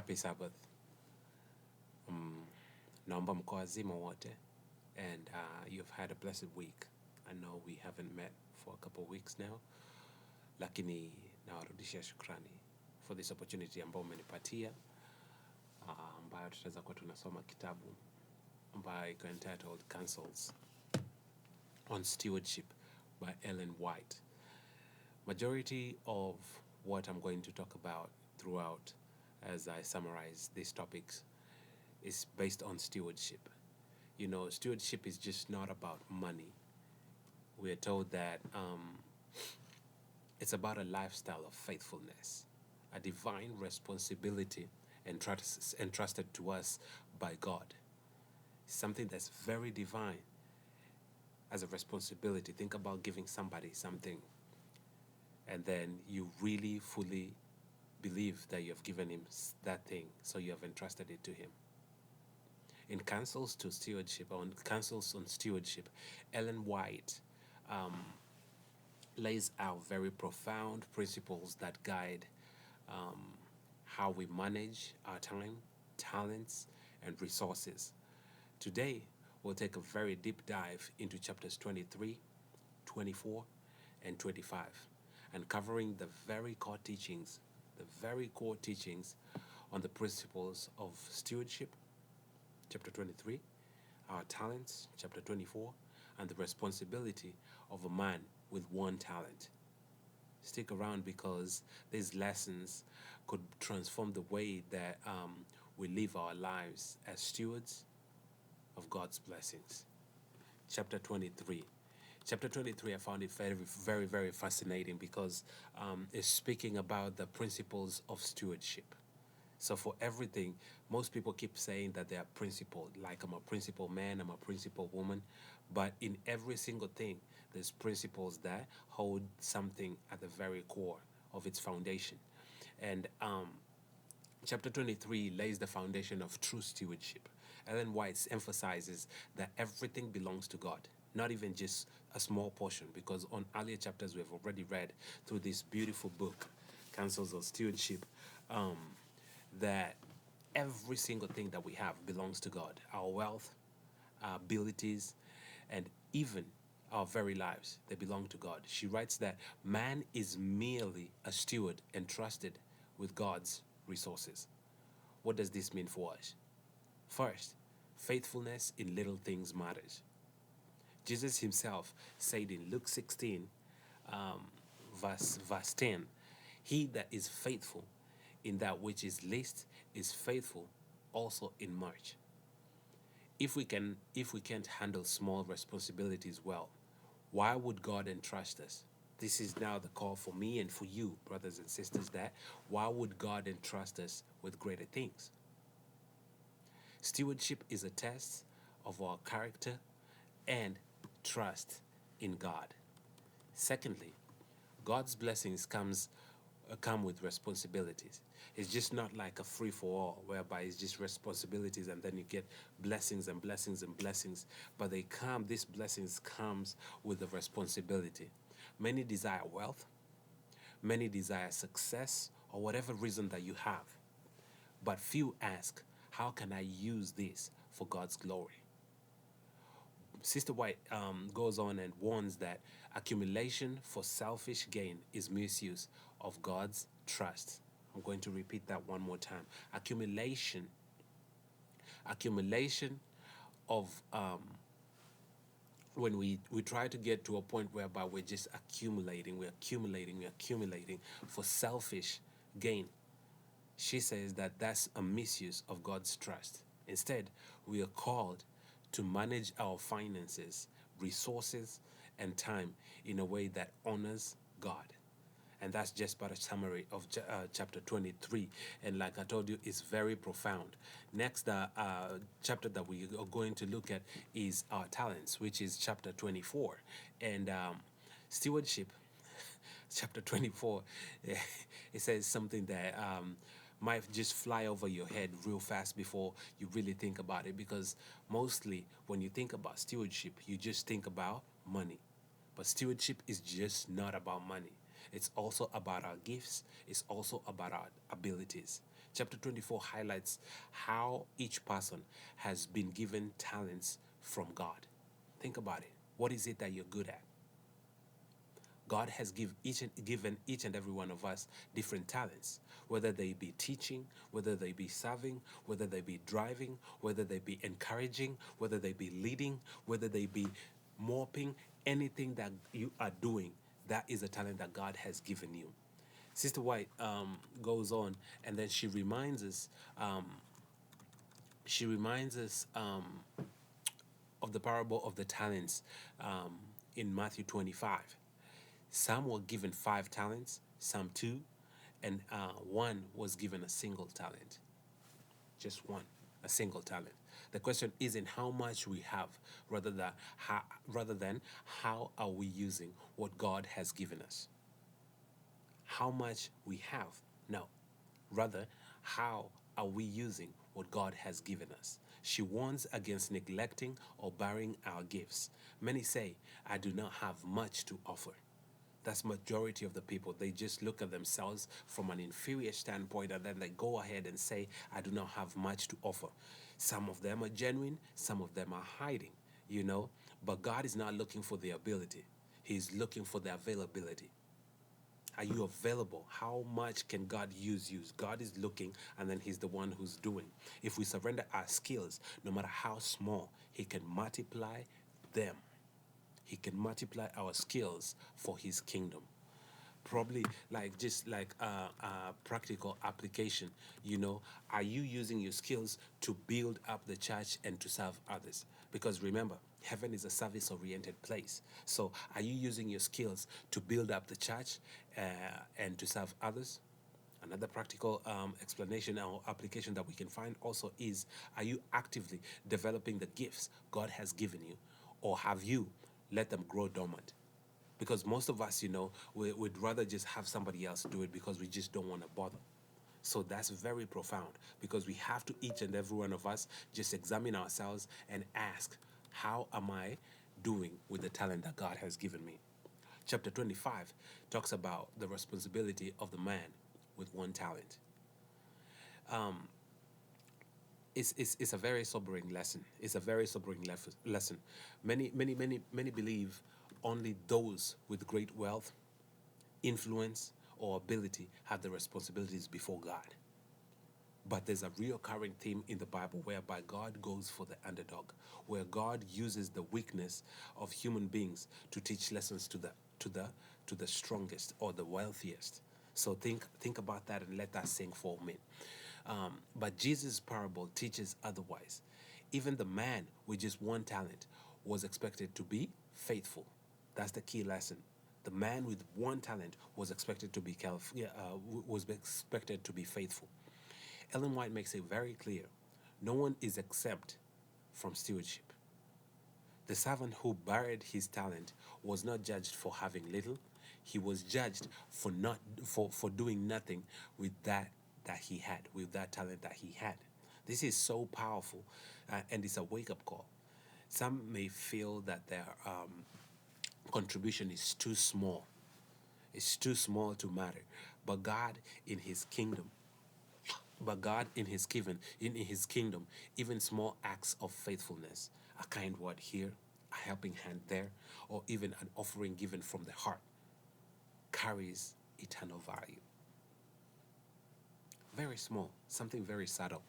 Happy Sabbath. Naomba mko wazima wote, and you've had a blessed week. I know we haven't met for a couple of weeks now, lakini nawarudishia shukrani for this opportunity ambao umenipatia, ambayo tutaweza kuwa tunasoma kitabu ambayo iko entitled Counsels on Stewardship by Ellen White. Majority of what I'm going to talk about throughout as I summarize these topics is based on stewardship. You know, stewardship is just not about money. We are told that it's about a lifestyle of faithfulness, a divine responsibility entrusted to us by God. Something that's very divine as a responsibility. Think about giving somebody something, and then you really fully believe that you have given him that thing, so you have entrusted it to him. In Counsels to Stewardship, on Counsels on Stewardship, Ellen White lays out very profound principles that guide how we manage our time, talents, and resources. Today, we'll take a very deep dive into chapters 23, 24, and 25, and covering the very core teachings on the principles of stewardship, chapter 23, our talents, chapter 24, and the responsibility of a man with one talent. Stick around because these lessons could transform the way that we live our lives as stewards of God's blessings. Chapter 23. Chapter 23, I found it very, very, very fascinating because it's speaking about the principles of stewardship. So for everything, most people keep saying that they are principled, like I'm a principled man, I'm a principled woman. But in every single thing, there's principles that hold something at the very core of its foundation. And chapter 23 lays the foundation of true stewardship. Ellen White emphasizes that everything belongs to God, not even just a small portion, because on earlier chapters we have already read through this beautiful book, Counsels of Stewardship, that every single thing that we have belongs to God. Our wealth, our abilities, and even our very lives, they belong to God. She writes that man is merely a steward entrusted with God's resources. What does this mean for us? First, faithfulness in little things matters. Jesus himself said in Luke 16, verse 10, he that is faithful in that which is least is faithful also in much. If we can't handle small responsibilities well, why would God entrust us? This is now the call for me and for you, brothers and sisters, that why would God entrust us with greater things? Stewardship is a test of our character and trust in God. Secondly, God's blessings come with responsibilities. It's just not like a free-for-all whereby it's just responsibilities and then you get blessings and blessings and blessings. But these blessings comes with a responsibility. Many desire wealth, many desire success, or whatever reason that you have. But few ask, how can I use this for God's glory? Sister White goes on and warns that accumulation for selfish gain is misuse of God's trust. I'm going to repeat that one more time. Accumulation of when we try to get to a point whereby we're just accumulating for selfish gain. She says that that's a misuse of God's trust. Instead, we are called to manage our finances, resources, and time in a way that honors God. And that's just but a summary of chapter 23. And like I told you, it's very profound. Next chapter that we are going to look at is our talents, which is chapter 24. And stewardship, chapter 24, it says something that might just fly over your head real fast before you really think about it, because mostly when you think about stewardship, you just think about money. But stewardship is just not about money. It's also about our gifts. It's also about our abilities. Chapter 24 highlights how each person has been given talents from God. Think about it. What is it that you're good at? God has given each and every one of us different talents, whether they be teaching, whether they be serving, whether they be driving, whether they be encouraging, whether they be leading, whether they be mopping, anything that you are doing, that is a talent that God has given you. Sister White goes on, and then she reminds us. She reminds us of the parable of the talents in Matthew 25. Some were given 5 talents, some 2, and one was given a single talent. Just one, a single talent. The question isn't how much we have, rather than how are we using what God has given us. How much we have, no. Rather, how are we using what God has given us? She warns against neglecting or burying our gifts. Many say, I do not have much to offer. That's majority of the people. They just look at themselves from an inferior standpoint, and then they go ahead and say, I do not have much to offer. Some of them are genuine, some of them are hiding, but God is not looking for the ability. He's looking for the availability. Are you available? How much can God use you? God is looking, and then he's the one who's doing. If we surrender our skills, no matter how small, he can multiply them. He can multiply our skills for his kingdom. Probably just like a practical application, are you using your skills to build up the church and to serve others? Because remember, heaven is a service-oriented place. So are you using your skills to build up the church and to serve others? Another practical explanation or application that we can find also is, are you actively developing the gifts God has given you, or have you let them grow dormant? Because most of us, we'd rather just have somebody else do it because we just don't want to bother. So that's very profound, because we have to, each and every one of us, just examine ourselves and ask, how am I doing with the talent that God has given me? Chapter 25 talks about the responsibility of the man with one talent. It's a very sobering lesson. It's a very sobering lesson. Many believe only those with great wealth, influence, or ability have the responsibilities before God. But there's a recurring theme in the Bible whereby God goes for the underdog, where God uses the weakness of human beings to teach lessons to the strongest or the wealthiest. So think about that and let that sink for a minute. But Jesus' parable teaches otherwise. Even the man with just one talent was expected to be faithful. That's the key lesson. The man with one talent was expected to be faithful. Ellen White makes it very clear: no one is exempt from stewardship. The servant who buried his talent was not judged for having little. He was judged for doing nothing with that he had, with that talent that he had. This is so powerful, and it's a wake-up call. Some may feel that their contribution is too small. It's too small to matter. But God in his kingdom, even small acts of faithfulness, a kind word here, a helping hand there, or even an offering given from the heart, carries eternal value. Very small, something very subtle.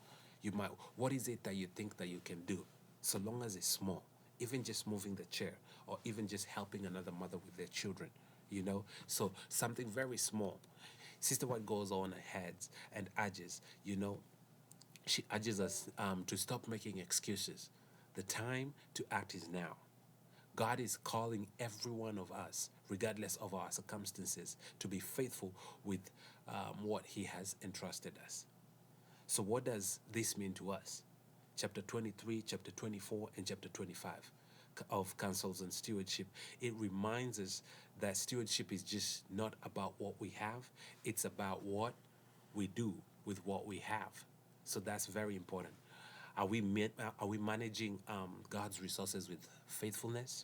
What is it that you think that you can do? So long as it's small, even just moving the chair, or even just helping another mother with their children, So something very small. Sister White goes on ahead and urges, she urges us to stop making excuses. The time to act is now. God is calling every one of us, regardless of our circumstances, to be faithful with what he has entrusted us. So what does this mean to us? Chapter 23, chapter 24, and chapter 25 of Counsels and Stewardship, it reminds us that stewardship is just not about what we have, it's about what we do with what we have. So that's very important. Are we managing God's resources with faithfulness?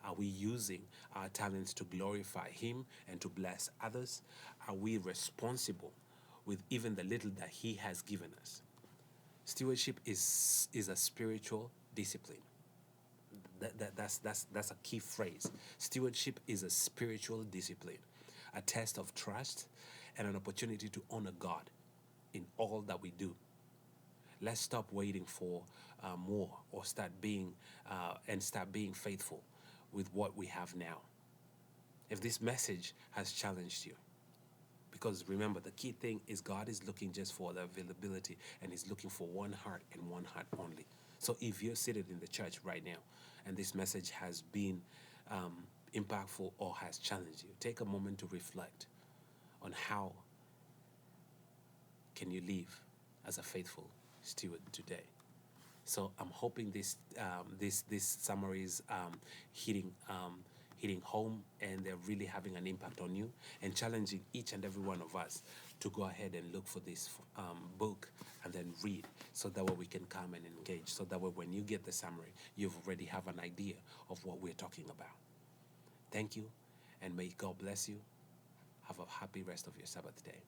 Are we using our talents to glorify him and to bless others? Are we responsible with even the little that He has given us. Stewardship is a spiritual discipline. That's a key phrase. Stewardship is a spiritual discipline, a test of trust, and an opportunity to honor God in all that we do. Let's stop waiting for more, or start being faithful with what we have now. If this message has challenged you, because remember, the key thing is God is looking just for the availability, and He's looking for one heart and one heart only. So if you're seated in the church right now and this message has been impactful or has challenged you, take a moment to reflect on how can you live as a faithful steward today. So I'm hoping this summaries hitting home, and they're really having an impact on you and challenging each and every one of us to go ahead and look for this book and then read, so that way we can come and engage, so that way when you get the summary, you've already have an idea of what we're talking about. Thank you, and may God bless you. Have a happy rest of your Sabbath day.